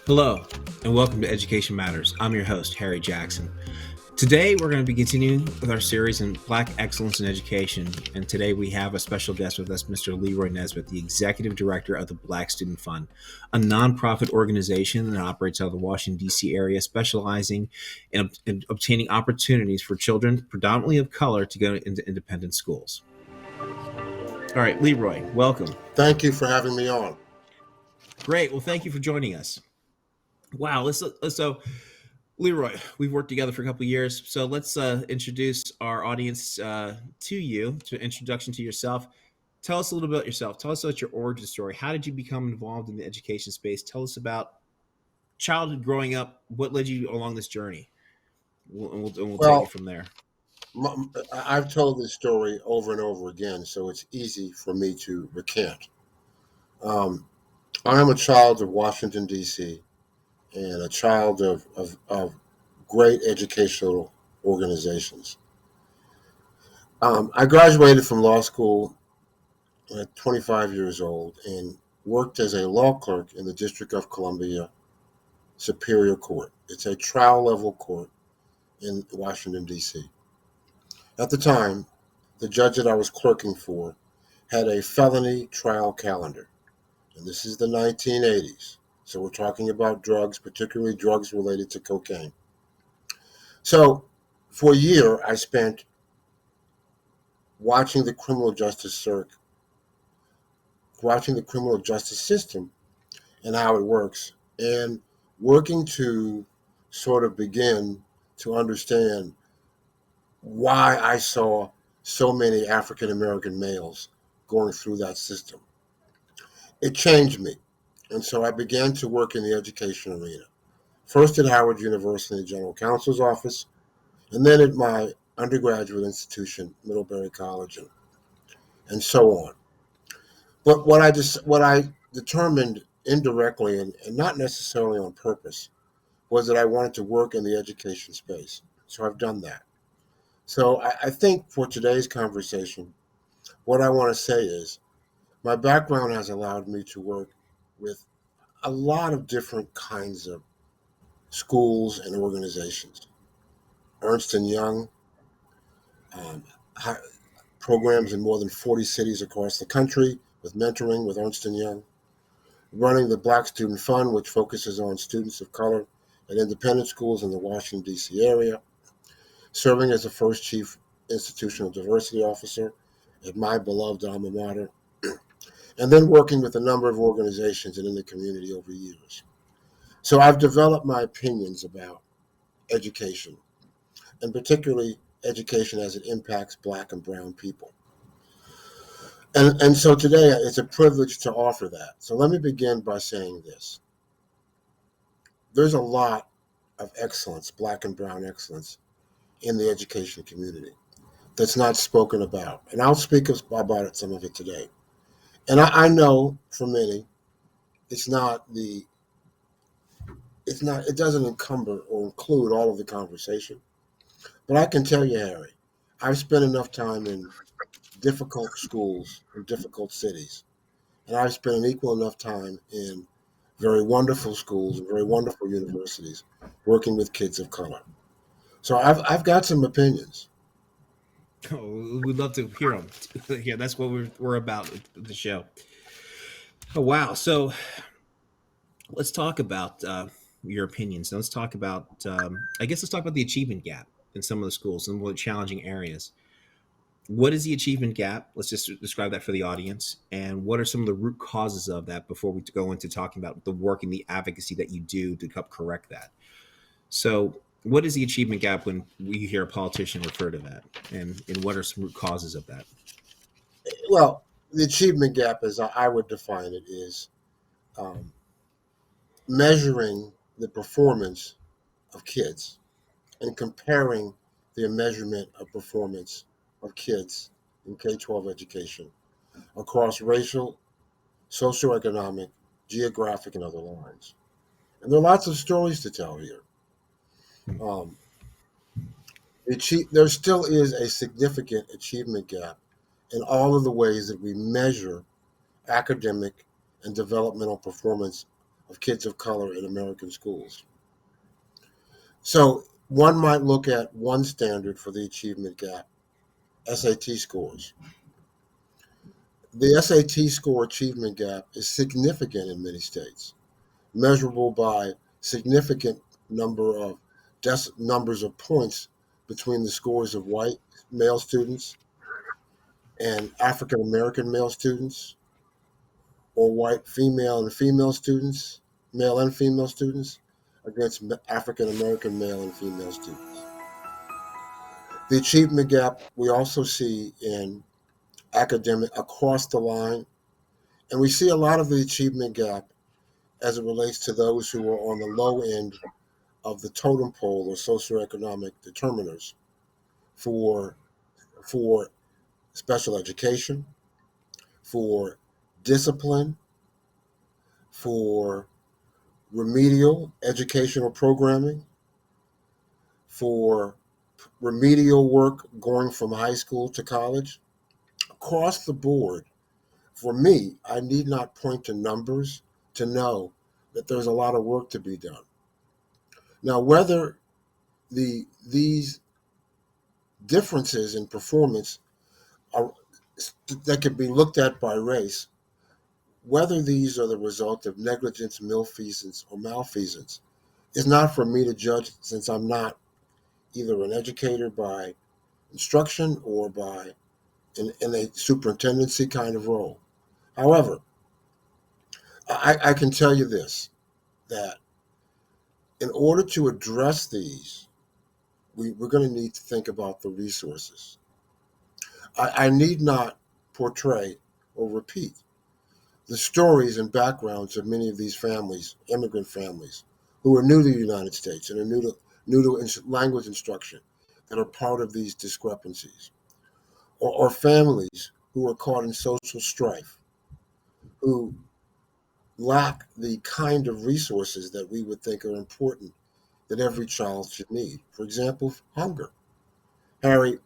Hello, and welcome to Education Matters. I'm your host, Harry Jackson. Today, we're going to be continuing with our series in Black Excellence in Education, and today we have a special guest with us, Mr. Leroy Nesbitt, the Executive Director of the Black Student Fund, a nonprofit organization that operates out of the Washington, D.C. area, specializing in obtaining opportunities for children, predominantly of color, to go into independent schools. All right, Leroy, welcome. Thank you for having me on. Great. Well, thank you for joining us. Wow. So, Leroy, we've worked together for a couple of years. So let's introduce our audience to you, to introduction to yourself. Tell us a little bit about yourself. Tell us about your origin story. How did you become involved in the education space? Tell us about childhood growing up. What led you along this journey? We'll take it from there. I've told this story over and over again, so it's easy for me to recant. I am a child of Washington, D.C., and a child of great educational organizations. I graduated from law school at 25 years old and worked as a law clerk in the District of Columbia Superior Court. It's a trial level court in Washington, D.C. At the time, the judge that I was clerking for had a felony trial calendar, and this is the 1980s. So we're talking about drugs, particularly drugs related to cocaine. So for a year, I spent watching the criminal justice system and how it works, and working to sort of begin to understand why I saw so many African American males going through that system. It changed me. And so I began to work in the education arena, first at Howard University in the general counsel's office, and then at my undergraduate institution, Middlebury College, and so on. But what I determined indirectly, and not necessarily on purpose, was that I wanted to work in the education space. So I've done that. So I think for today's conversation, what I want to say is my background has allowed me to work with a lot of different kinds of schools and organizations. Ernst & Young, programs in more than 40 cities across the country with mentoring with Ernst & Young, running the Black Student Fund, which focuses on students of color at independent schools in the Washington, D.C. area, serving as the first chief institutional diversity officer at my beloved alma mater, and then working with a number of organizations and in the community over years. So I've developed my opinions about education, and particularly education as it impacts Black and brown people. And so today it's a privilege to offer that. So let me begin by saying this. There's a lot of excellence, Black and brown excellence, in the education community that's not spoken about. And I'll speak about some of it today. And I know for many, it doesn't encumber or include all of the conversation. But I can tell you, Harry, I've spent enough time in difficult schools in difficult cities. And I've spent an equal enough time in very wonderful schools and very wonderful universities working with kids of color. So I've got some opinions. Oh, we'd love to hear them. Yeah, that's what we're about with the show. Oh, wow. So let's talk about your opinions. Let's talk about, let's talk about the achievement gap in some of the schools and more challenging areas. What is the achievement gap? Let's just describe that for the audience. And what are some of the root causes of that before we go into talking about the work and the advocacy that you do to help correct that? So What is the achievement gap when we hear a politician refer to that, and what are some root causes of that? Well, the achievement gap, as I would define it, is um, measuring the performance of kids and comparing the measurement of performance of kids in K 12 education across racial, socioeconomic, geographic, and other lines. And there are lots of stories to tell here. Um, there still is a significant achievement gap in all of the ways that we measure academic and developmental performance of kids of color in American schools. So one might look at one standard for the achievement gap: SAT scores. The SAT score achievement gap is significant in many states, measurable by significant number of numbers of points between the scores of white male students and African American male students, or white female students, male and female students, against African American male and female students. The achievement gap we also see in academic across the line, and we see a lot of the achievement gap as it relates to those who are on the low end of the totem pole or socioeconomic determiners for for special education, for discipline, for remedial educational programming, for remedial work going from high school to college. Across the board, for me, I need not point to numbers to know that there's a lot of work to be done. Now, whether these differences in performance are that can be looked at by race, whether these are the result of negligence, malfeasance, or malfeasance, is not for me to judge, since I'm not either an educator by instruction or by in a superintendency kind of role. However, I can tell you this, that in order to address these, we're going to need to think about the resources. I need not portray or repeat the stories and backgrounds of many of these families, immigrant families, who are new to the United States and are new to language instruction, that are part of these discrepancies, or families who are caught in social strife, who lack the kind of resources that we would think are important that every child should need. For example, hunger. Harry,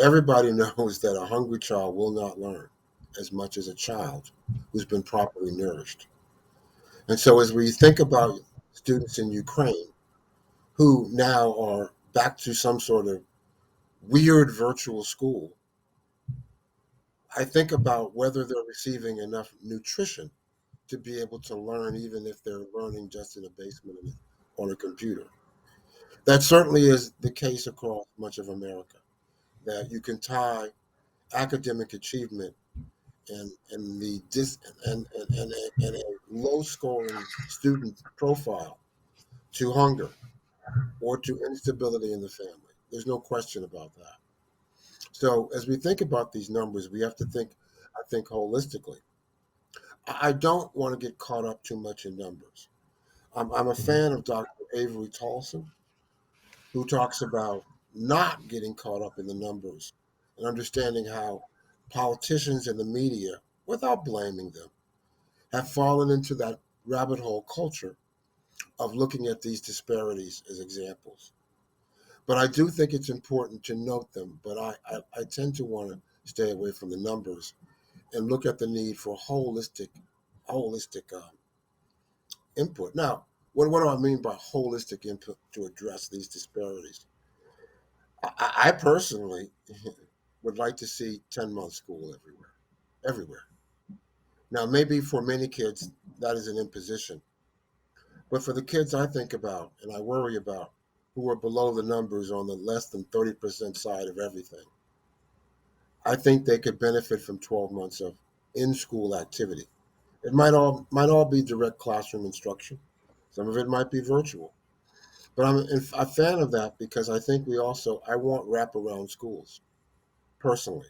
everybody knows that a hungry child will not learn as much as a child who's been properly nourished. And so, as we think about students in Ukraine who now are back to some sort of weird virtual school, I think about whether they're receiving enough nutrition to be able to learn, even if they're learning just in a basement on a computer. That certainly is the case across much of America, that you can tie academic achievement and the and a low scoring student profile to hunger or to instability in the family. There's no question about that. So as we think about these numbers, we have to think, I think, holistically. I don't want to get caught up too much in numbers. I'm a fan of Dr. Avery Tolson, who talks about not getting caught up in the numbers and understanding how politicians and the media, without blaming them, have fallen into that rabbit hole culture of looking at these disparities as examples. But I do think it's important to note them, but I tend to want to stay away from the numbers and look at the need for holistic input. Now, what do I mean by holistic input to address these disparities? I personally would like to see 10-month school everywhere, everywhere. Now, maybe for many kids, that is an imposition. But for the kids I think about and I worry about, who are below the numbers on the less than 30% side of everything, I think they could benefit from 12 months of in-school activity. It might all be direct classroom instruction. Some of it might be virtual. But I'm a fan of that because I think I want wraparound schools personally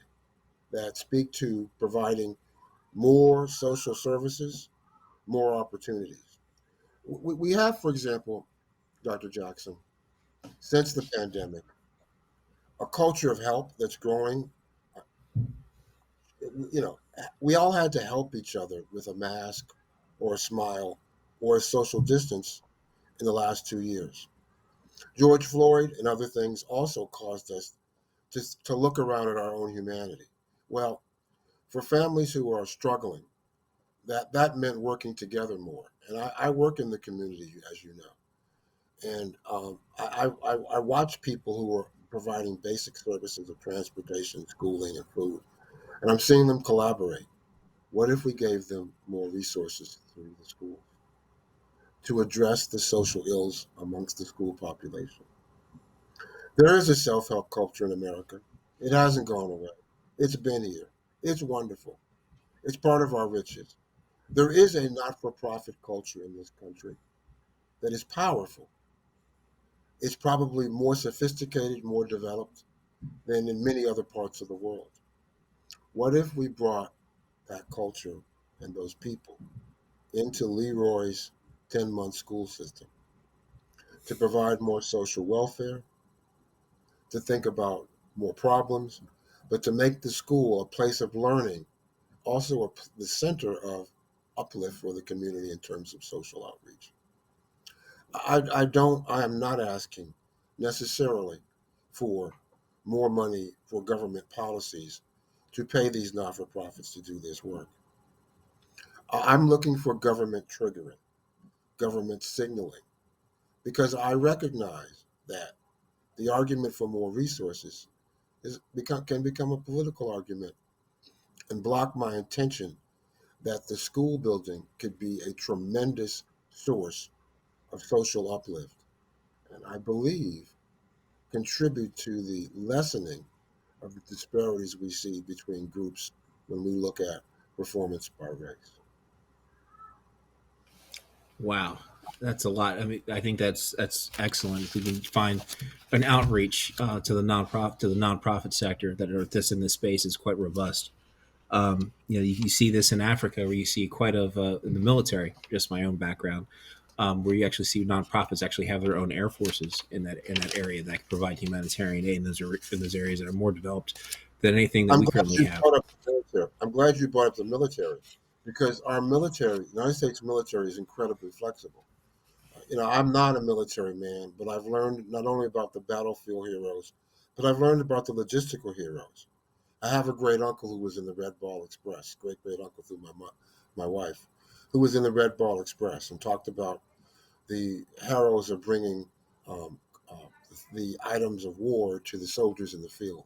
that speak to providing more social services, more opportunities. We have, for example, Dr. Jackson, since the pandemic, a culture of help that's growing. You know, we all had to help each other with a mask or a smile or a social distance in the last 2 years. George Floyd and other things also caused us to look around at our own humanity. Well, for families who are struggling, that meant working together more. And I work in the community, as you know, and I watch people who are providing basic services of transportation, schooling, and food, and I'm seeing them collaborate. What if we gave them more resources through the school to address the social ills amongst the school population? There is a self help culture in America. It hasn't gone away. It's been here. It's wonderful. It's part of our riches. There is a not for profit culture in this country that is powerful. It's probably more sophisticated, more developed than in many other parts of the world. What if we brought that culture and those people into Leroy's 10-month school system to provide more social welfare, to think about more problems, but to make the school a place of learning, also the center of uplift for the community in terms of social outreach? I am not asking necessarily for more money for government policies to pay these not for profits to do this work. I'm looking for government triggering, government signaling, because I recognize that the argument for more resources can become a political argument and block my intention that the school building could be a tremendous source of social uplift, and I believe contribute to the lessening of the disparities we see between groups when we look at performance by race. Wow, that's a lot. I mean, I think that's excellent. If we can find an outreach to the nonprofit sector that are this in this space is quite robust. You see this in Africa, where you see quite of in the military. Just my own background, where you actually see nonprofits actually have their own air forces in that area that can provide humanitarian aid in those areas that are more developed than anything that I'm we glad currently you have. brought up the military. I'm glad you brought up the military because our military, United States military, is incredibly flexible. I'm not a military man, but I've learned not only about the battlefield heroes, but I've learned about the logistical heroes. I have a great uncle who was in the Red Ball Express, great great uncle through my wife, who was in the Red Ball Express and talked about the heroes of bringing um, uh, the items of war to the soldiers in the field.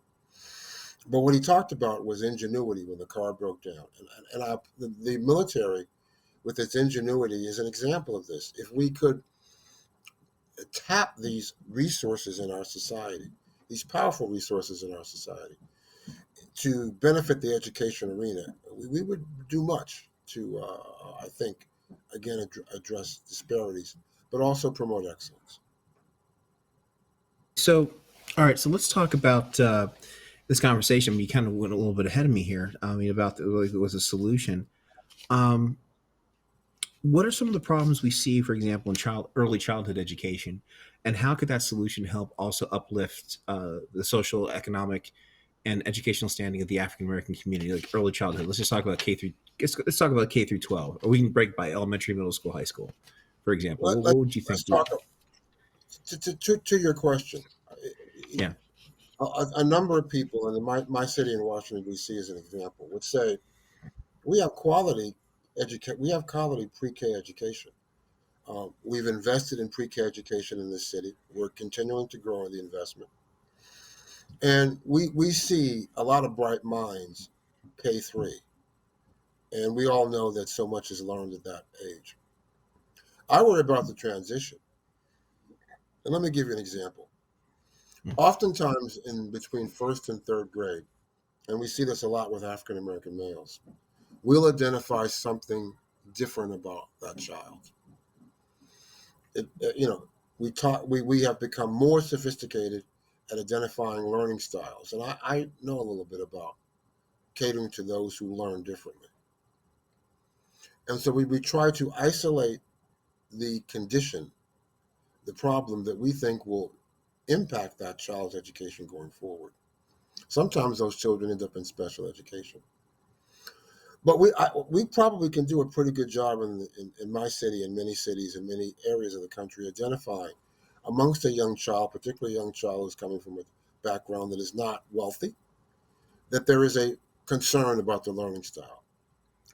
But what he talked about was ingenuity when the car broke down, the military, with its ingenuity, is an example of this. If we could tap these resources in our society, these powerful resources in our society, to benefit the education arena, we would do much to, I think, again, address disparities, but also promote excellence. So, all right. So let's talk about this conversation. You kind of went a little bit ahead of me here. I mean, about like, was a solution. Um, what are some of the problems we see, for example, in early childhood education, and how could that solution help also uplift the social, economic, and educational standing of the African American community, like early childhood? Let's just talk about K through. Let's talk about K through 12, or we can break by elementary, middle school, high school, for example. Let, What let, would you think? let's talk to your question. Yeah. A number of people in my city in Washington D.C. as an example would say we have we have quality pre-K education. We've invested in pre-K education in this city. We're continuing to grow in the investment, and we see a lot of bright minds K3, and we all know that so much is learned at that age. I worry about the transition, and let me give you an example. Oftentimes, in between first and third grade, and we see this a lot with African American males, we'll identify something different about that child. It, you know, we have become more sophisticated at identifying learning styles. And I know a little bit about catering to those who learn differently. And so we try to isolate the condition, the problem that we think will impact that child's education going forward. Sometimes those children end up in special education. But we probably can do a pretty good job in my city and many cities in many areas of the country identifying amongst a young child, particularly a young child who's coming from a background that is not wealthy, that there is a concern about the learning style.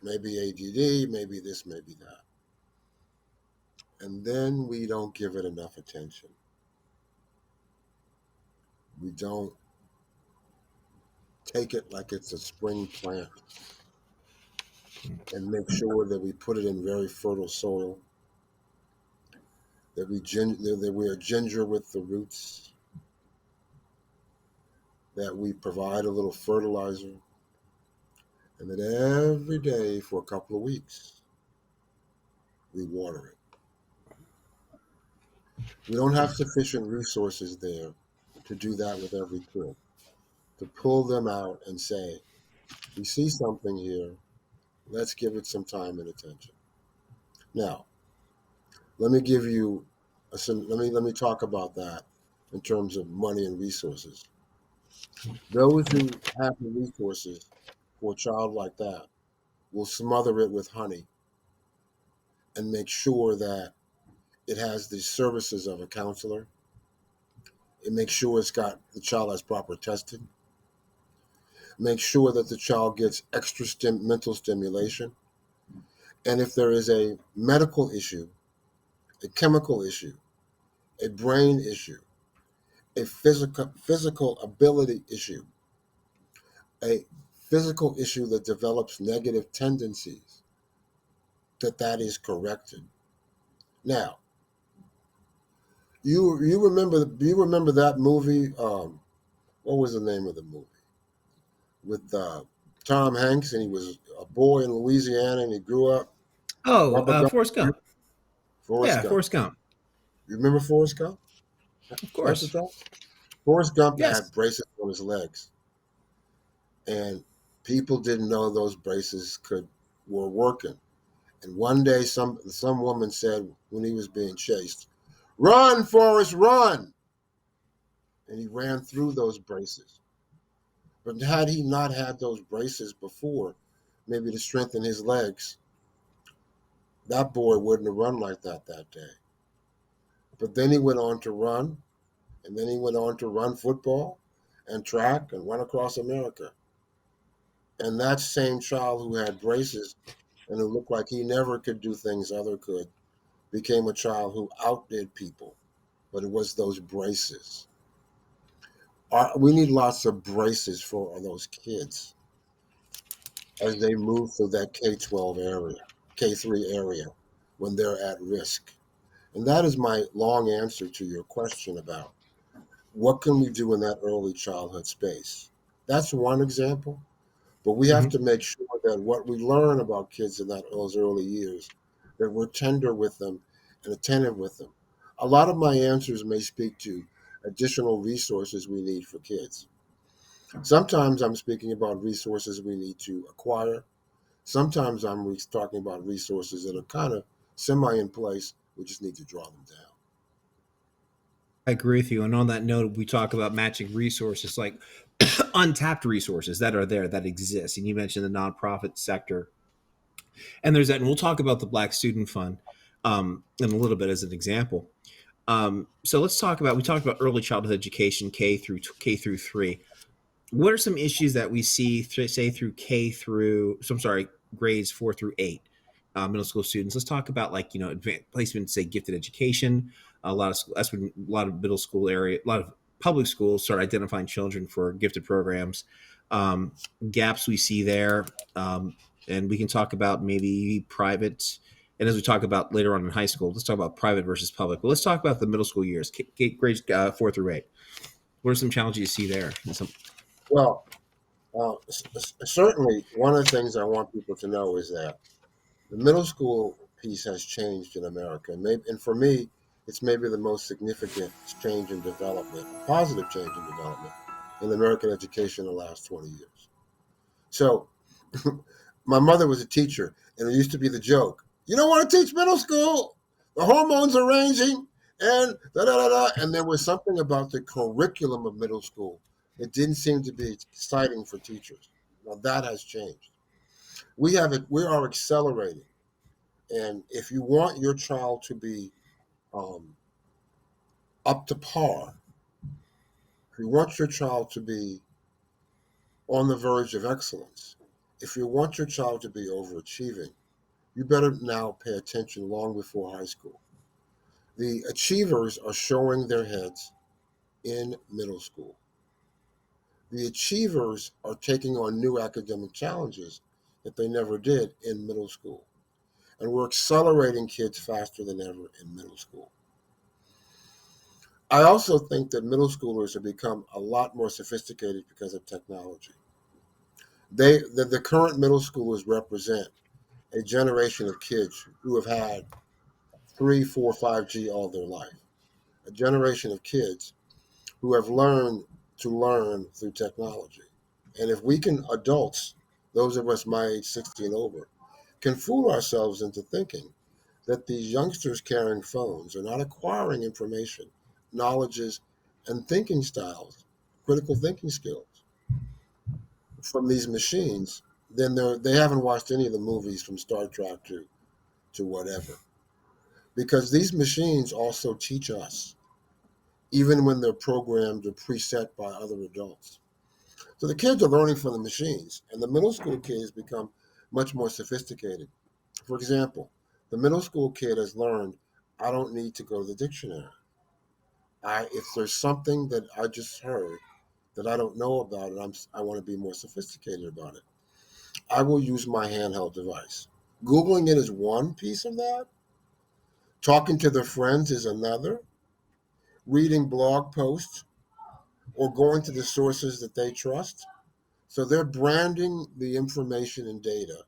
Maybe ADD, maybe this, maybe that. And then we don't give it enough attention. We don't take it like it's a spring plant and make sure that we put it in very fertile soil, that we are ginger with the roots, that we provide a little fertilizer, and that every day for a couple of weeks, we water it. We don't have sufficient resources there to do that with every kid, to pull them out and say, we see something here, let's give it some time and attention. Now, let me give you let me talk about that in terms of money and resources. Those who have the resources for a child like that will smother it with honey and make sure that it has the services of a counselor. It makes sure the child has proper testing. Make sure that the child gets extra mental stimulation. And if there is a medical issue, a chemical issue, a brain issue, a physical ability issue, a physical issue that develops negative tendencies, that is corrected. Now, you remember that movie? What was the name of the movie? With Tom Hanks, and he was a boy in Louisiana, and he grew up. Oh, Forrest Gump. Forrest Yeah, Gump. Forrest Gump. You remember Forrest Gump? Of course. Forrest Gump Yes. had braces on his legs, and people didn't know those braces were working. And one day, some woman said when he was being chased, "Run, Forrest, run!" And he ran through those braces. But had he not had those braces before, maybe to strengthen his legs, that boy wouldn't have run like that day. But then he went on to run, and then he went on to run football and track and run across America. And that same child who had braces and who looked like he never could do things other could became a child who outdid people. But it was those braces. We need lots of braces for those kids as they move through that K-12 area, K-3 area, when they're at risk. And that is my long answer to your question about what can we do in that early childhood space. That's one example, but we have to make sure that what we learn about kids in those early years, that we're tender with them and attentive with them. A lot of my answers may speak to additional resources we need for kids. Sometimes I'm speaking about resources we need to acquire. Sometimes I'm talking about resources that are kind of semi in place. We just need to draw them down. I agree with you. And on that note, we talk about matching resources, like untapped resources that are there, that exist. And you mentioned the nonprofit sector. And there's that, and we'll talk about the Black Student Fund in a little bit as an example. So let's talk about, we talked about early childhood education, K through 3. What are some issues that we see, say through grades 4 through 8, middle school students? Let's talk about advanced placement, say gifted education. A lot of middle school area, a lot of public schools start identifying children for gifted programs. Gaps we see there, and we can talk about maybe private. And as we talk about later on in high school, let's talk about private versus public. But let's talk about the middle school years, grades 4 through 8. What are some challenges you see there? Well, certainly one of the things I want people to know is that the middle school piece has changed in America. And for me, It's maybe the most significant change in development, positive change in development in American education in the last 20 years. So my mother was a teacher, and it used to be the joke, you don't want to teach middle school, the hormones are ranging, and da-da-da-da. And there was something about the curriculum of middle school that didn't seem to be exciting for teachers. Now that has changed. We are accelerating. And if you want your child to be um, up to par, if you want your child to be on the verge of excellence, if you want your child to be overachieving, you better now pay attention long before high school. The achievers are showing their heads in middle school. The achievers are taking on new academic challenges that they never did in middle school. And we're accelerating kids faster than ever in middle school. I also think that middle schoolers have become a lot more sophisticated because of technology. The current middle schoolers represent a generation of kids who have had 3, 4, 5G all their life. A generation of kids who have learned to learn through technology. And if we can, adults, those of us my age, 60 and over, can fool ourselves into thinking that these youngsters carrying phones are not acquiring information, knowledges, and thinking styles, critical thinking skills from these machines, then they haven't watched any of the movies from Star Trek to whatever. Because these machines also teach us, even when they're programmed or preset by other adults. So the kids are learning from the machines, and the middle school kids become much more sophisticated. For example, the middle school kid has learned, I don't need to go to the dictionary. If there's something that I just heard that I don't know about it, I want to be more sophisticated about it. I will use my handheld device. Googling it is one piece of that. Talking to their friends is another. Reading blog posts or going to the sources that they trust. So they're branding the information and data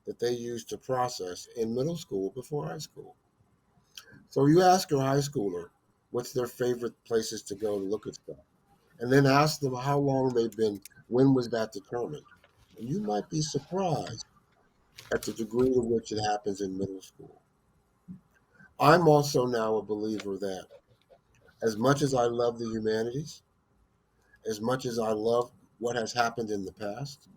that they use to process in middle school before high school. So you ask a high schooler what's their favorite places to go to look at stuff, and then ask them how long they've been, when was that determined? And you might be surprised at the degree to which it happens in middle school. I'm also now a believer that as much as I love the humanities, as much as I love what has happened in the past,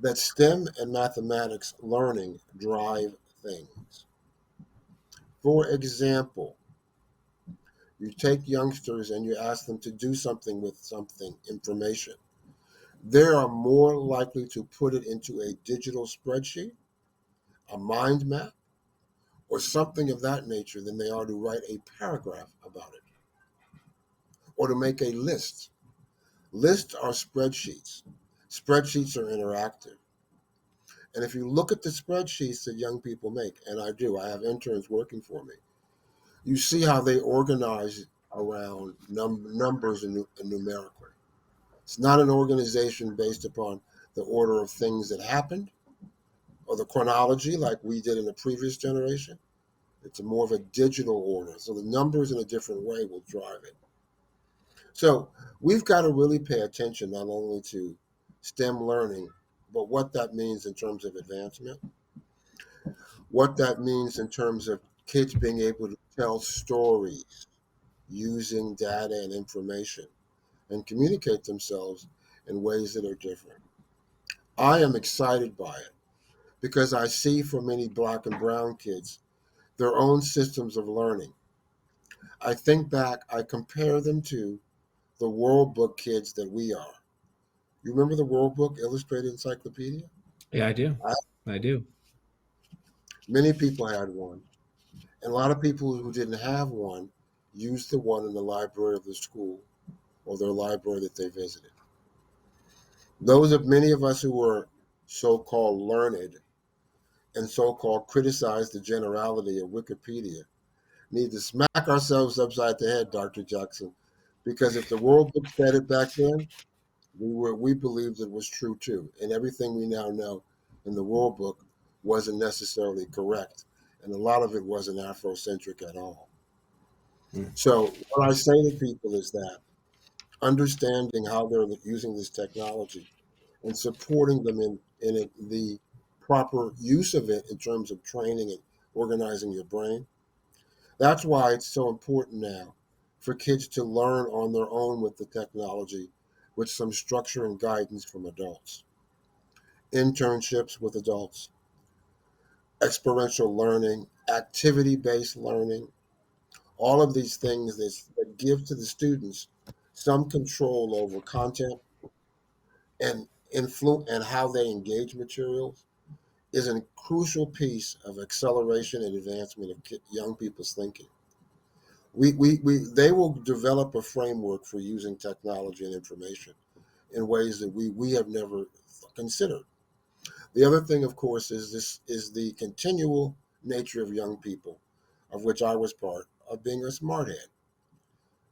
that STEM and mathematics learning drive things. For example, you take youngsters and you ask them to do something with something, information. They are more likely to put it into a digital spreadsheet, a mind map, or something of that nature than they are to write a paragraph about it or to make a list. Lists are spreadsheets. Spreadsheets are interactive. And if you look at the spreadsheets that young people make, and I do, I have interns working for me, you see how they organize around numbers and numerically. It's not an organization based upon the order of things that happened or the chronology like we did in the previous generation. It's more of a digital order. So the numbers in a different way will drive it. So we've got to really pay attention not only to STEM learning, but what that means in terms of advancement, what that means in terms of kids being able to tell stories using data and information and communicate themselves in ways that are different. I am excited by it because I see for many black and brown kids their own systems of learning. I think back, I compare them to the World Book kids that we are. You remember the World Book Illustrated Encyclopedia? Yeah, I do. I, I do. Many people had one, and a lot of people who didn't have one used the one in the library of the school or their library that they visited. Those of many of us who were so-called learned and so-called criticize the generality of Wikipedia need to smack ourselves upside the head, Dr. Jackson, because if the World Book said it back then, we believed it was true too, and everything we now know in the World Book wasn't necessarily correct, and a lot of it wasn't Afrocentric at all. Mm. So what I say to people is that understanding how they're using this technology and supporting them the proper use of it in terms of training and organizing your brain. That's why it's so important now for kids to learn on their own with the technology with some structure and guidance from adults. Internships with adults, experiential learning, activity based learning, all of these things that give to the students some control over content and influence and how they engage materials is a crucial piece of acceleration and advancement of young people's thinking. They will develop a framework for using technology and information in ways that we have never considered. The other thing, of course, is the continual nature of young people, of which I was part of, being a smart head,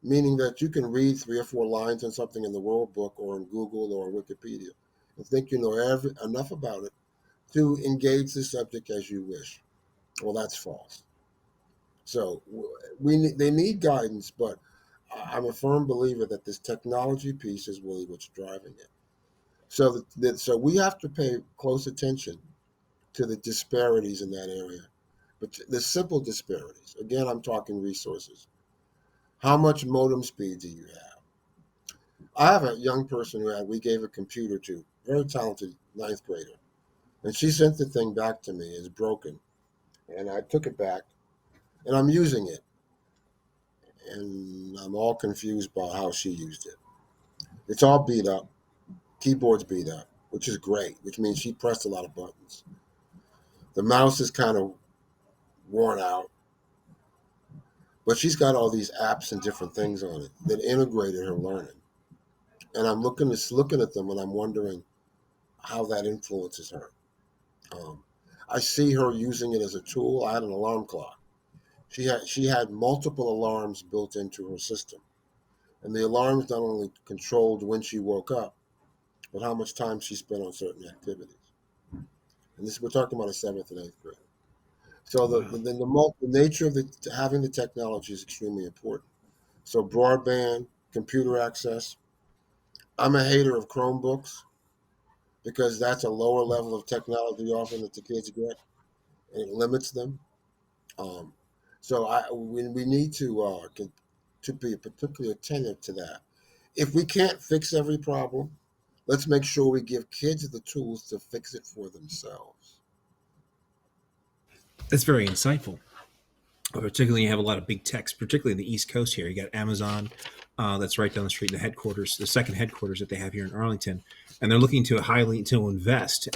meaning that you can read 3 or 4 lines on something in the World Book or in Google or Wikipedia and think you know enough about it to engage the subject as you wish. Well, that's false. So they need guidance, but I'm a firm believer that this technology piece is really what's driving it. So we have to pay close attention to the disparities in that area, but the simple disparities. Again, I'm talking resources. How much modem speed do you have? I have a young person we gave a computer to, very talented ninth grader, and she sent the thing back to me. It's broken, and I took it back, and I'm using it, and I'm all confused about how she used it. It's all beat up, keyboard's beat up, which is great, which means she pressed a lot of buttons. The mouse is kind of worn out, but she's got all these apps and different things on it that integrated her learning. And I'm looking at them and I'm wondering how that influences her. Um, I see her using it as a tool. I had an alarm clock. She had multiple alarms built into her system, and the alarms not only controlled when she woke up, but how much time she spent on certain activities. And this we're talking about a seventh and eighth grade. So Wow. the nature of having the technology is extremely important. So broadband, computer access. I'm a hater of Chromebooks because that's a lower level of technology often that the kids get, and it limits them. Um, we need to be particularly attentive to that. If we can't fix every problem, let's make sure we give kids the tools to fix it for themselves. That's very insightful. Particularly, you have a lot of big techs, particularly in the East Coast here. You got Amazon, that's right down the street, the headquarters, the second headquarters that they have here in Arlington, and they're looking to invest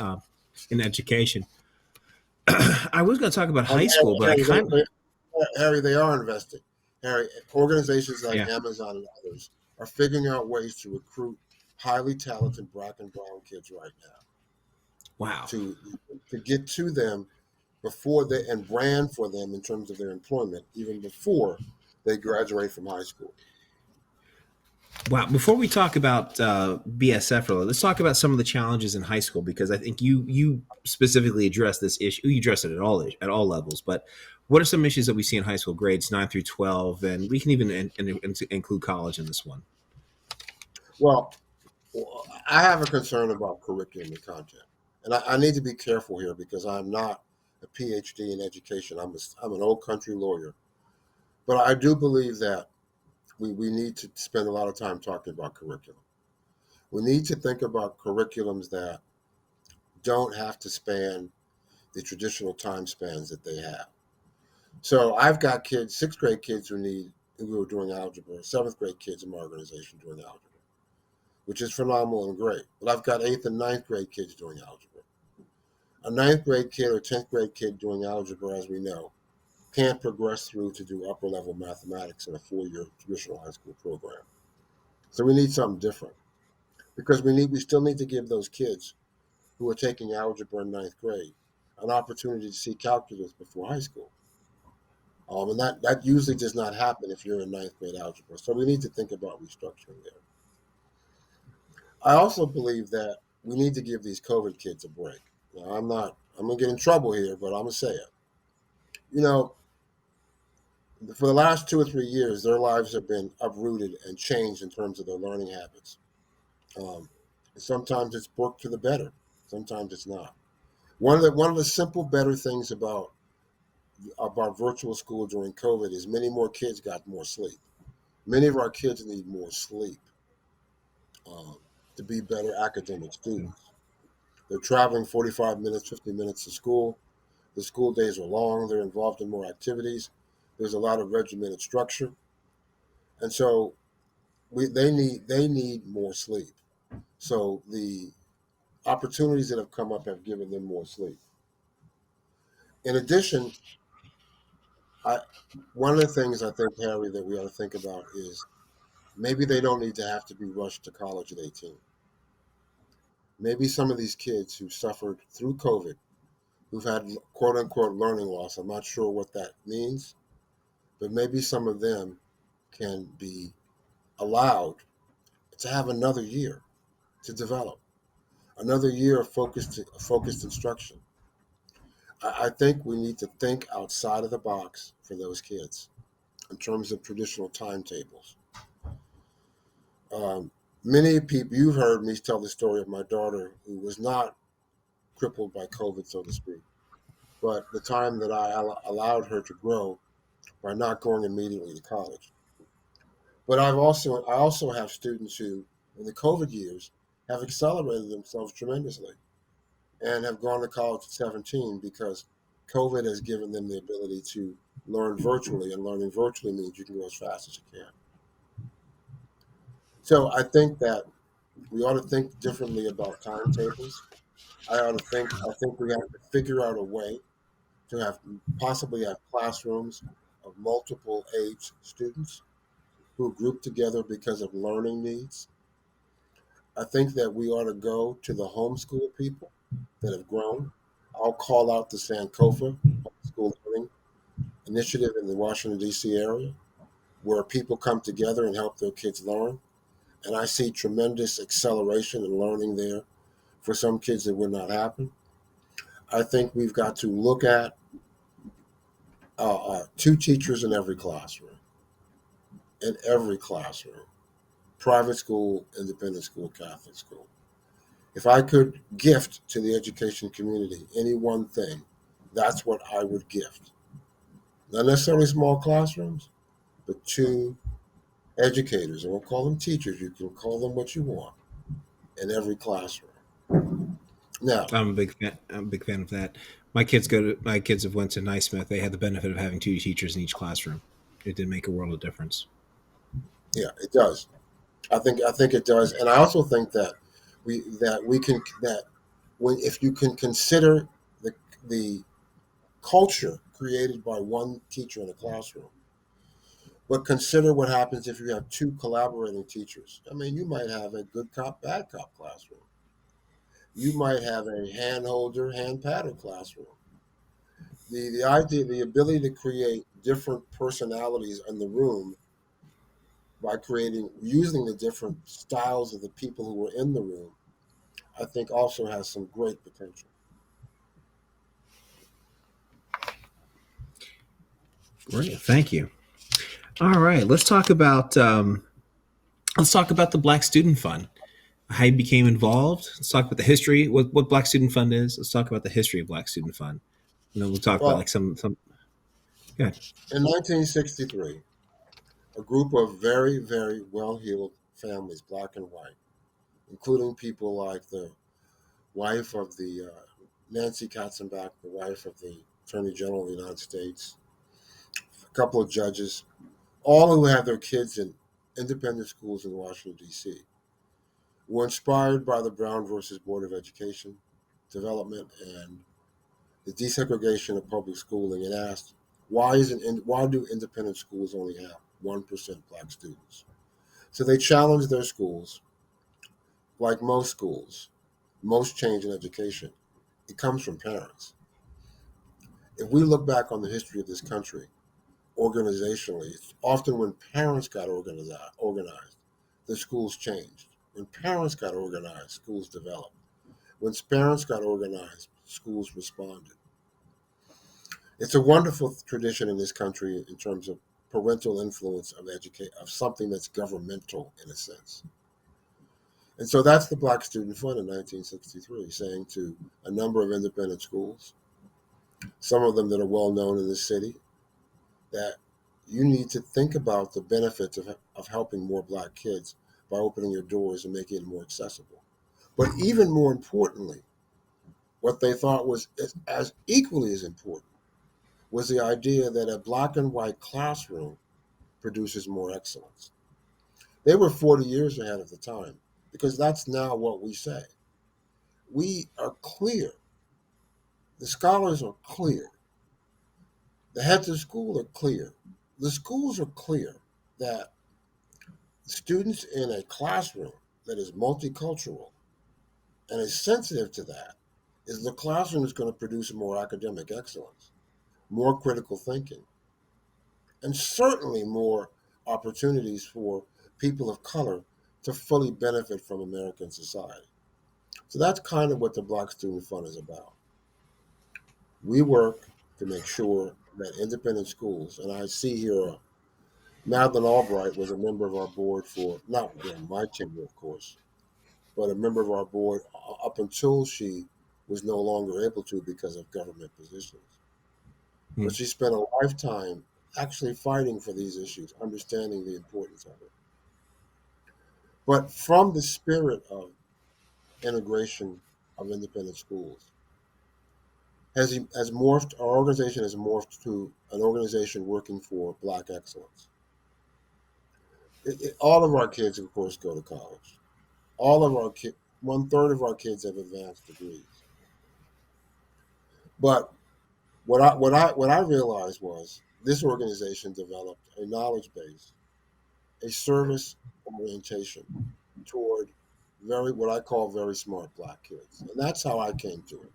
in education. I was going to talk about And high school, but I kind of Harry, they are investing. Harry, organizations like yeah. Amazon and others are figuring out ways to recruit highly talented black and brown kids right now Wow. to get to them before they and brand for them in terms of their employment even before they graduate from high school. Wow. Before we talk about BSF, really, let's talk about some of the challenges in high school because I think you specifically address this issue. You address it at all levels, but what are some issues that we see in high school grades 9 through 12, and we can even include college in this one. Well, I have a concern about curriculum and content, and I need to be careful here because I'm not a PhD in education. I'm an old country lawyer, but I do believe that we need to spend a lot of time talking about curriculum. We need to think about curriculums that don't have to span the traditional time spans that they have. So I've got kids, sixth grade kids who are doing algebra, seventh grade kids in my organization doing algebra, which is phenomenal and great. But I've got eighth and ninth grade kids doing algebra. A ninth grade kid or 10th grade kid doing algebra, as we know, can't progress through to do upper level mathematics in a 4-year traditional high school program. So we need something different because we still need to give those kids who are taking algebra in ninth grade an opportunity to see calculus before high school. And that usually does not happen if you're in ninth grade algebra. So we need to think about restructuring there. I also believe that we need to give these COVID kids a break. Now, I'm going to get in trouble here, but I'm going to say it. You know, For the last 2 or 3 years, their lives have been uprooted and changed in terms of their learning habits. Um, Sometimes it's worked to the better, sometimes it's not. One of the simple better things about virtual school during COVID is many more kids got more sleep. Many of our kids need more sleep um, to be better academic students. They're traveling 45 minutes, 50 minutes to school. The school days are long. They're involved in more activities. There's a lot of regimented structure, and so they need more sleep. So the opportunities that have come up have given them more sleep. In addition, I one of the things I think, Harry, that we ought to think about is maybe they don't need to have to be rushed to college at 18. Maybe some of these kids who suffered through COVID, who've had quote unquote learning loss, I'm not sure what that means, but maybe some of them can be allowed to have another year to develop, another year of focused instruction. I think we need to think outside of the box for those kids in terms of traditional timetables. Um, Many people, you've heard me tell the story of my daughter who was not crippled by COVID, so to speak, but the time that allowed her to grow by not going immediately to college. But I also have students who, in the COVID years, have accelerated themselves tremendously and have gone to college at 17 because COVID has given them the ability to learn virtually, and learning virtually means you can go as fast as you can. So I think that we ought to think differently about timetables. I think we have to figure out a way to possibly have classrooms of multiple age students who group together because of learning needs. I think that we ought to go to the homeschool people that have grown. I'll call out the Sankofa Homeschool Learning Initiative in the Washington, D.C. area, where people come together and help their kids learn. And I see tremendous acceleration in learning there for some kids that would not happen. I think we've got to look at two teachers in every classroom, private school, independent school, Catholic school. If I could gift to the education community any one thing, that's what I would gift. Not necessarily small classrooms, but two educators. I won't call them teachers. You can call them what you want in every classroom. Now, I'm a big fan. I'm a big fan of that. My kids have went to Naismith. They had the benefit of having two teachers in each classroom. It did make a world of difference. yeah, it does. I think it does, and I also think we can that when if you can consider the culture created by one teacher in a classroom, but consider what happens if you have two collaborating teachers. I mean, you might have a good cop, bad cop classroom. You might have a hand holder, hand padded classroom. The ability to create different personalities in the room by using the different styles of the people who were in the room, I think also has some great potential. Great, thank you. All right, let's talk about the Black Student Fund. How you became involved. Let's talk about the history. What Black Student Fund is. Let's talk about the history of Black Student Fund. And then we'll talk about Well, like some. Yeah. in 1963, a group of very, very well-heeled families, black and white, including people like the wife of the Nancy Katzenbach, the wife of the Attorney General of the United States, a couple of judges, all who had their kids in independent schools in Washington, D.C., were inspired by the Brown versus Board of Education development and the desegregation of public schooling, and asked, why do independent schools only have 1% black students? So they challenged their schools. Like most schools, most change in education, it comes from parents. If we look back on the history of this country, organizationally, it's often when parents got organized, the schools changed. When parents got organized, schools developed. When parents got organized, schools responded. It's a wonderful tradition in this country in terms of parental influence of something that's governmental in a sense. And so that's the Black Student Fund in 1963, saying to a number of independent schools, some of them that are well known in the city, that you need to think about the benefits of helping more Black kids by opening your doors and making it more accessible. But even more importantly, what they thought was as equally as important was the idea that a Black and white classroom produces more excellence. They were 40 years ahead of the time because that's now what we say. We are clear. The scholars are clear. The heads of school are clear. The schools are clear that students in a classroom that is multicultural and is sensitive to that is the classroom is going to produce more academic excellence, more critical thinking, and certainly more opportunities for people of color to fully benefit from American society. So that's kind of what the Black Student Fund is about. We work to make sure that independent schools, and I see here Madeline Albright was a member of our board for, not during my tenure, of course, but a member of our board up until she was no longer able to because of government positions. Hmm. But she spent a lifetime actually fighting for these issues, understanding the importance of it. But from the spirit of integration of independent schools, has morphed, our organization has morphed to an organization working for Black excellence. All of our kids, of course, go to college. All of our kids, 1/3 of our kids have advanced degrees. But what I realized was this organization developed a knowledge base, a service orientation toward what I call very smart Black kids, and that's how I came to it.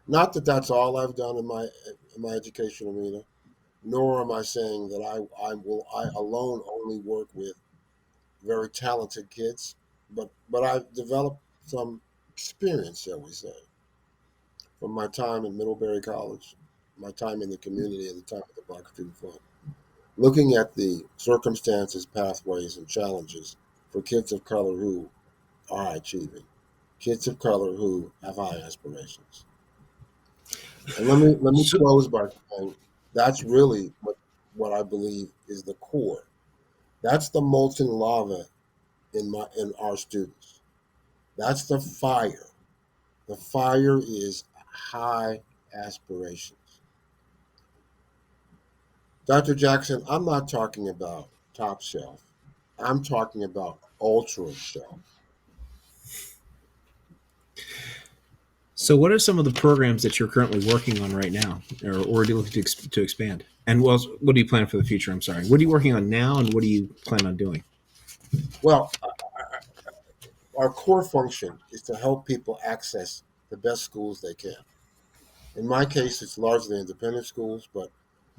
Not that that's all I've done in my education arena, nor am I saying that I alone only work with very talented kids, but I've developed some experience, shall we say, from my time in Middlebury College, my time in the community, and the time at the Black Student Fund, looking at the circumstances, pathways, and challenges for kids of color who are high achieving, kids of color who have high aspirations. And let me So, close by saying that's really what I believe is the core. That's the molten lava in our students. That's the fire. The fire is high aspirations. Dr. Jackson, I'm not talking about top shelf. I'm talking about ultra shelf. so what are some of the programs that you're currently working on right now, or do you looking to expand? And what do you plan for the future? I'm sorry. What are you working on now, and what do you plan on doing? Well, our core function is to help people access the best schools they can. In my case, it's largely independent schools, but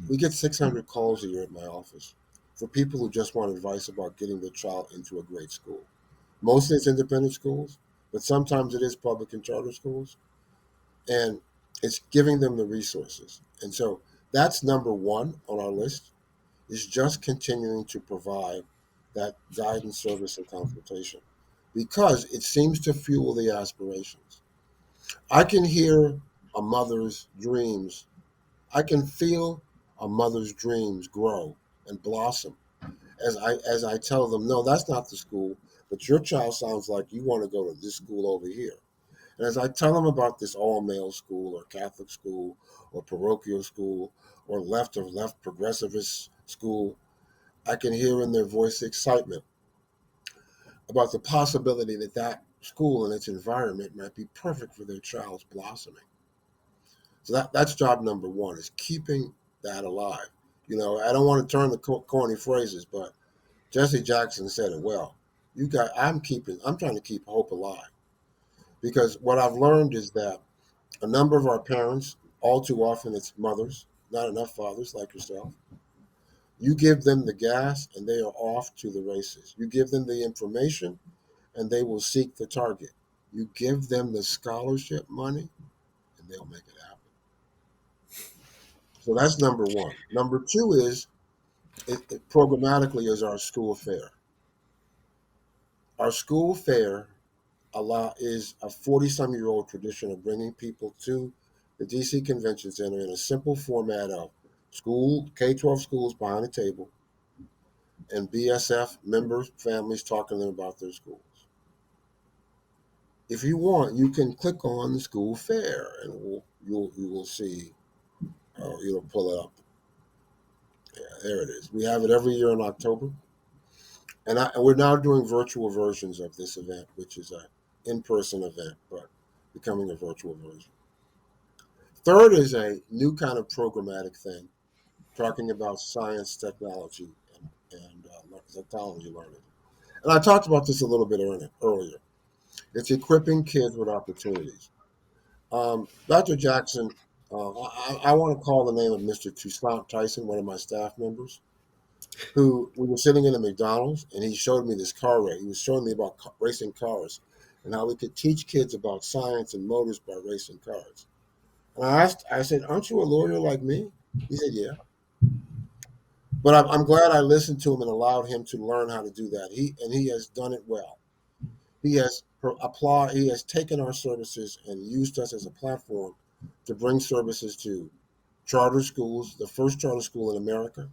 we get 600 calls a year at my office for people who just want advice about getting their child into a great school. Mostly it's independent schools, but sometimes it is public and charter schools. And it's giving them the resources. And so that's number one on our list is just continuing to provide that guidance, service, and consultation because it seems to fuel the aspirations. I can hear a mother's dreams. I can feel a mother's dreams grow and blossom as I tell them, no, that's not the school, but your child sounds like you want to go to this school over here. And as I tell them about this all male school or Catholic school or parochial school or left of left progressivist school, I can hear in their voice excitement about the possibility that that school and its environment might be perfect for their child's blossoming. So that's job number one is keeping that alive. I don't want to turn the corny phrases, but Jesse Jackson said it well. I'm trying to keep hope alive because what I've learned is that a number of our parents, all too often it's mothers, not enough fathers like yourself. You give them the gas and they are off to the races. You give them the information and they will seek the target. You give them the scholarship money and they'll make it happen. So that's number one. Number two is it programmatically is our school fair. Our school fair is a 40-some-year-old tradition of bringing people to the DC Convention Center in a simple format of school, K-12 schools behind a table, and BSF members, families talking to them about their schools. If you want, you can click on the school fair, and you will see. You'll pull it up. Yeah, there it is. We have it every year in October, and we're now doing virtual versions of this event, which is an in-person event, but becoming a virtual version. Third is a new kind of programmatic thing, talking about science, technology, and technology learning. And I talked about this a little bit earlier. It's equipping kids with opportunities. Dr. Jackson, I want to call the name of Mr. Toussaint Tyson, one of my staff members, who we were sitting in a McDonald's, and he showed me this car race. He was showing me about racing cars and how we could teach kids about science and motors by racing cars. And I said, "Aren't you a lawyer like me?" He said, "Yeah." But I'm glad I listened to him and allowed him to learn how to do that. He has done it well. He has He has taken our services and used us as a platform to bring services to charter schools, the first charter school in America,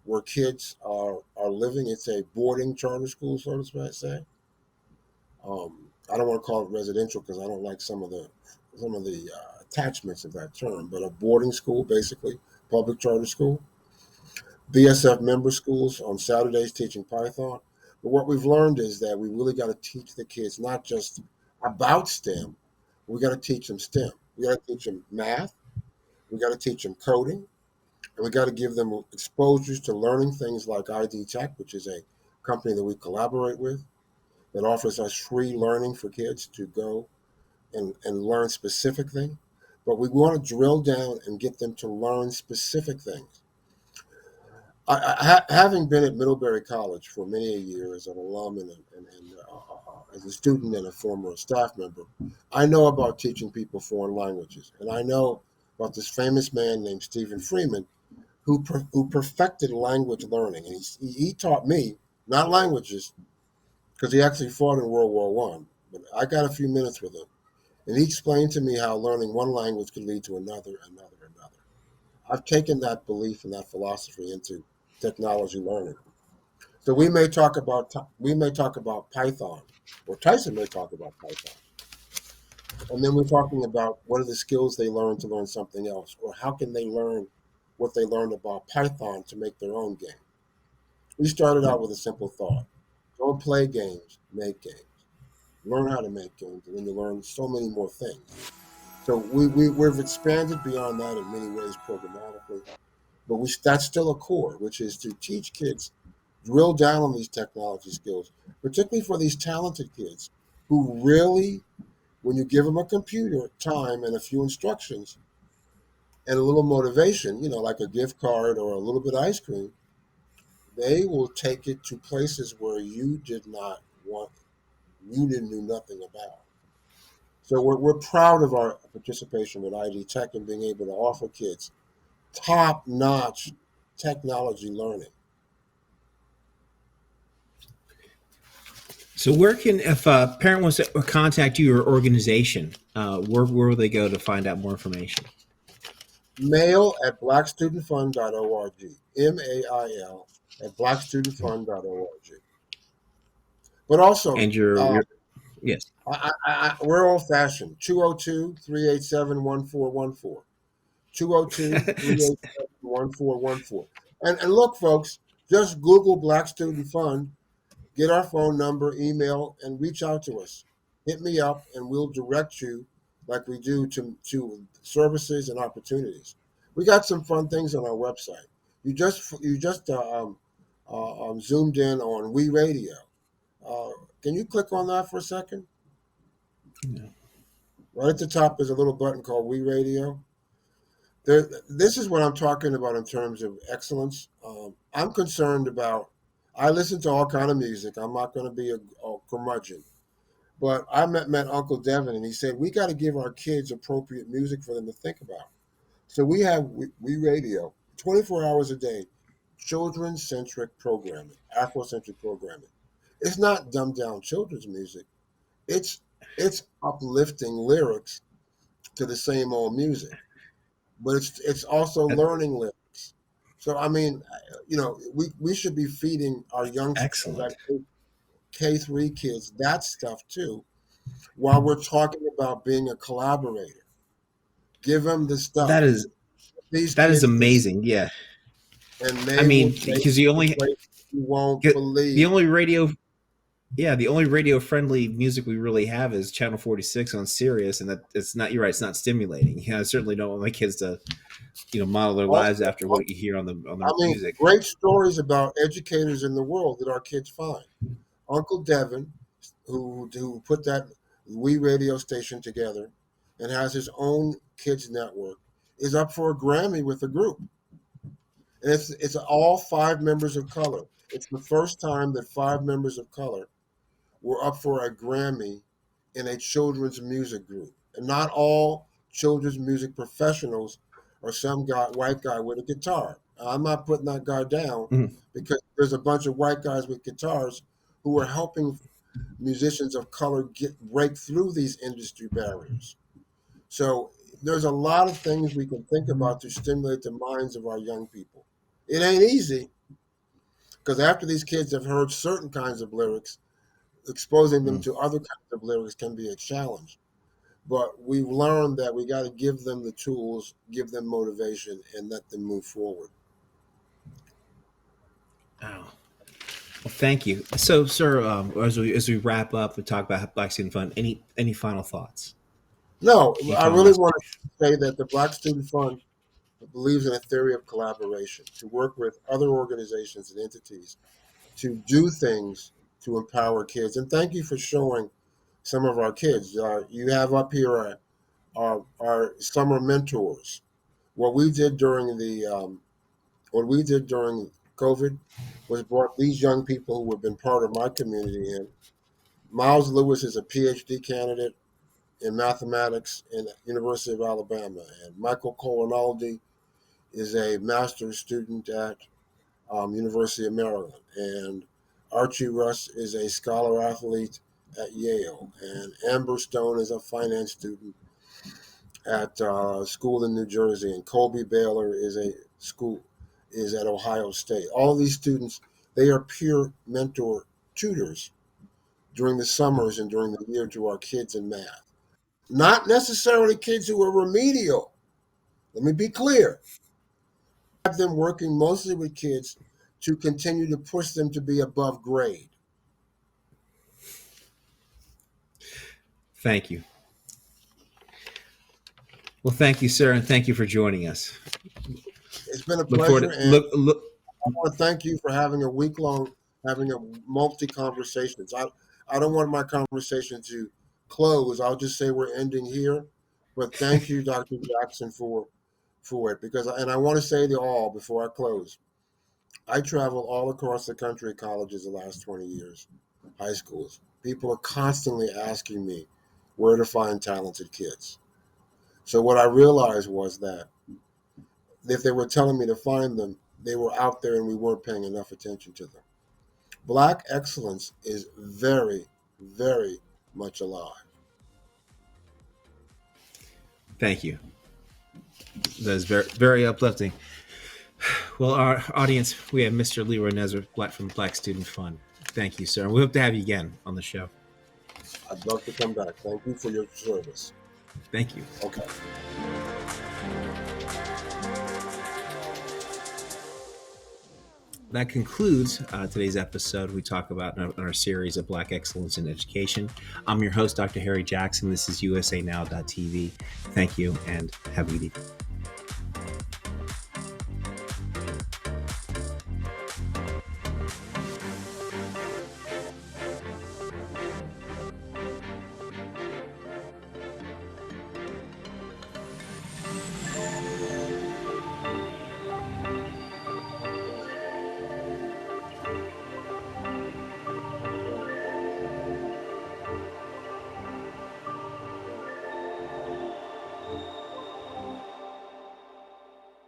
where kids are living. It's a boarding charter school, so to say. I don't want to call it residential because I don't like some of the attachments of that term, but a boarding school, basically, public charter school. BSF member schools on Saturdays teaching Python. But what we've learned is that we really got to teach the kids not just about STEM, we got to teach them STEM. We got to teach them math, we got to teach them coding, and we got to give them exposures to learning things like ID Tech, which is a company that we collaborate with that offers us free learning for kids to go and learn specific things. But we want to drill down and get them to learn specific things. Having been at Middlebury College for many a year as an alum and as a student and a former staff member, I know about teaching people foreign languages. And I know about this famous man named Stephen Freeman who perfected language learning. And he taught me, not languages, because he actually fought in World War One. But I got a few minutes with him. And he explained to me how learning one language could lead to another. I've taken that belief and that philosophy into technology learning. So we may talk about Python, or Tyson may talk about Python, and then we're talking about what are the skills they learn to learn something else, or how can they learn what they learned about Python to make their own game. We started out with a simple thought: don't play games, make games. Learn how to make games, and then you learn so many more things. So we've expanded beyond that in many ways programmatically. But that's still a core, which is to teach kids, drill down on these technology skills, particularly for these talented kids who really, when you give them a computer, time, and a few instructions, and a little motivation, like a gift card or a little bit of ice cream, they will take it to places where you didn't knew nothing about. So we're proud of our participation with ID Tech and being able to offer kids top-notch technology learning. So where can, if a parent wants to contact you or organization, where will they go to find out more information? Mail at blackstudentfund.org. MAIL at blackstudentfund.org. But also, And your yes. we're old-fashioned. 202-387-1414. 202-387-1414. And look, folks, just Google Black Student Fund, get our phone number, email, and reach out to us. Hit me up, and we'll direct you like we do to services and opportunities. We got some fun things on our website. You just zoomed in on We Radio. Can you click on that for a second? Yeah. Right at the top, there's a little button called We Radio. This is what I'm talking about in terms of excellence. I'm concerned about. I listen to all kind of music. I'm not going to be a curmudgeon, but I met Uncle Devin, and he said we got to give our kids appropriate music for them to think about. So we have we radio 24 hours a day, children-centric programming, Afrocentric programming. It's not dumbed down children's music. It's it's uplifting lyrics to the same old music, but it's also learning lyrics. So I mean, we should be feeding our youngsters, Excellent. like K3 kids, that stuff too, while we're talking about being a collaborator. Give them the That stuff. is These that is kids this, amazing. Yeah. and I they will mean, take because you the only place you won't get the believe. only radio yeah, the only radio friendly music we really have is Channel 46 on Sirius, and that it's not. You're right. It's not stimulating. Yeah, I certainly don't want my kids to, model their Also, lives after what you hear on I the mean, music. great stories about educators in the world that our kids find. Uncle Devin, who put that wee radio station together and has his own kids network, is up for a Grammy with the group. And it's all five members of color. It's the first time that five members of color were up for a Grammy in a children's music group. And not all children's music professionals are some guy, white guy with a guitar. I'm not putting that guy down Mhm. because there's a bunch of white guys with guitars who are helping musicians of color break through these industry barriers. So there's a lot of things we can think about to stimulate the minds of our young people. It ain't easy because after these kids have heard certain kinds of lyrics, exposing them Mm. to other kinds of lyrics can be a challenge. But we've learned that we got to give them the tools, give them motivation, and let them move forward. Oh. Well, thank you. So, sir, as we wrap up and talk about Black Student Fund, any final thoughts? No, Any I final really message? want to say that the Black Student Fund believes in a theory of collaboration to work with other organizations and entities to do things to empower kids. And thank you for showing some of our kids. You have up here our summer mentors. What we did during what we did during COVID was brought these young people who have been part of my community in. Miles Lewis is a PhD candidate in mathematics in the University of Alabama, and Michael Colinaldi is a master's student at University of Maryland, and Archie Russ is a scholar athlete at Yale, and Amber Stone is a finance student at school in New Jersey, and Colby Baylor is at Ohio State. All of these students, they are peer mentor tutors during the summers and during the year to our kids in math. Not necessarily kids who are remedial. Let me be clear. Have them working mostly with kids to continue to push them to be above grade. Thank you. Well, thank you, sir, and thank you for joining us. It's been a Look forward pleasure, to and look. I want to thank you for having a week long, having a multi conversations. I don't want my conversation to close. I'll just say we're ending here. But thank you, Dr. Jackson, for it because, and I want to say to all before I close, I travel all across the country, colleges the last 20 years, high schools. People are constantly asking me where to find talented kids. So what I realized was that if they were telling me to find them, they were out there and we weren't paying enough attention to them. Black excellence is very, very much alive. Thank you. That is very very uplifting. Well, our audience, we have Mr. Leroy Nesbitt from the Black Student Fund. Thank you, sir. We hope to have you again on the show. I'd love to come back. Thank you for your service. Thank you. Okay. That concludes today's episode. We talk about in our series of Black Excellence in Education. I'm your host, Dr. Harry Jackson. This is USANow.tv. Thank you and have a good evening.